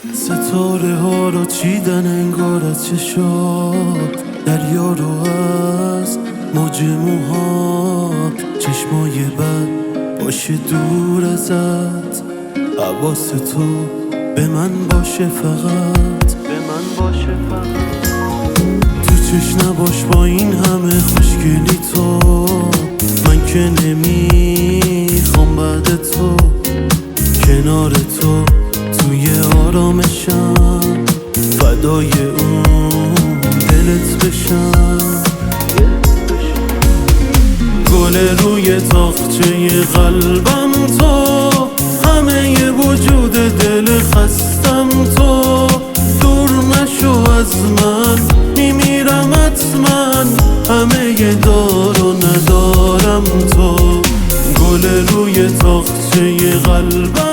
ستاره ها رو چیدن انگار از چشات، دریا رو از موج موهات، چشمای بد باشه دور ازت، حواس تو به من باشه فقط، به من باشه فقط. تو چش نباش با این همه خوشگلی تو، من که نمیخوام بعد تو کنار تو توی آرامشم، فدای اون دلت بشم. گل روی تاقچه قلبم تو، همه وجود دل خستم تو، دور نشو از من میمیرم حتما، همه دار و ندارم تو. گل روی تاقچه قلبم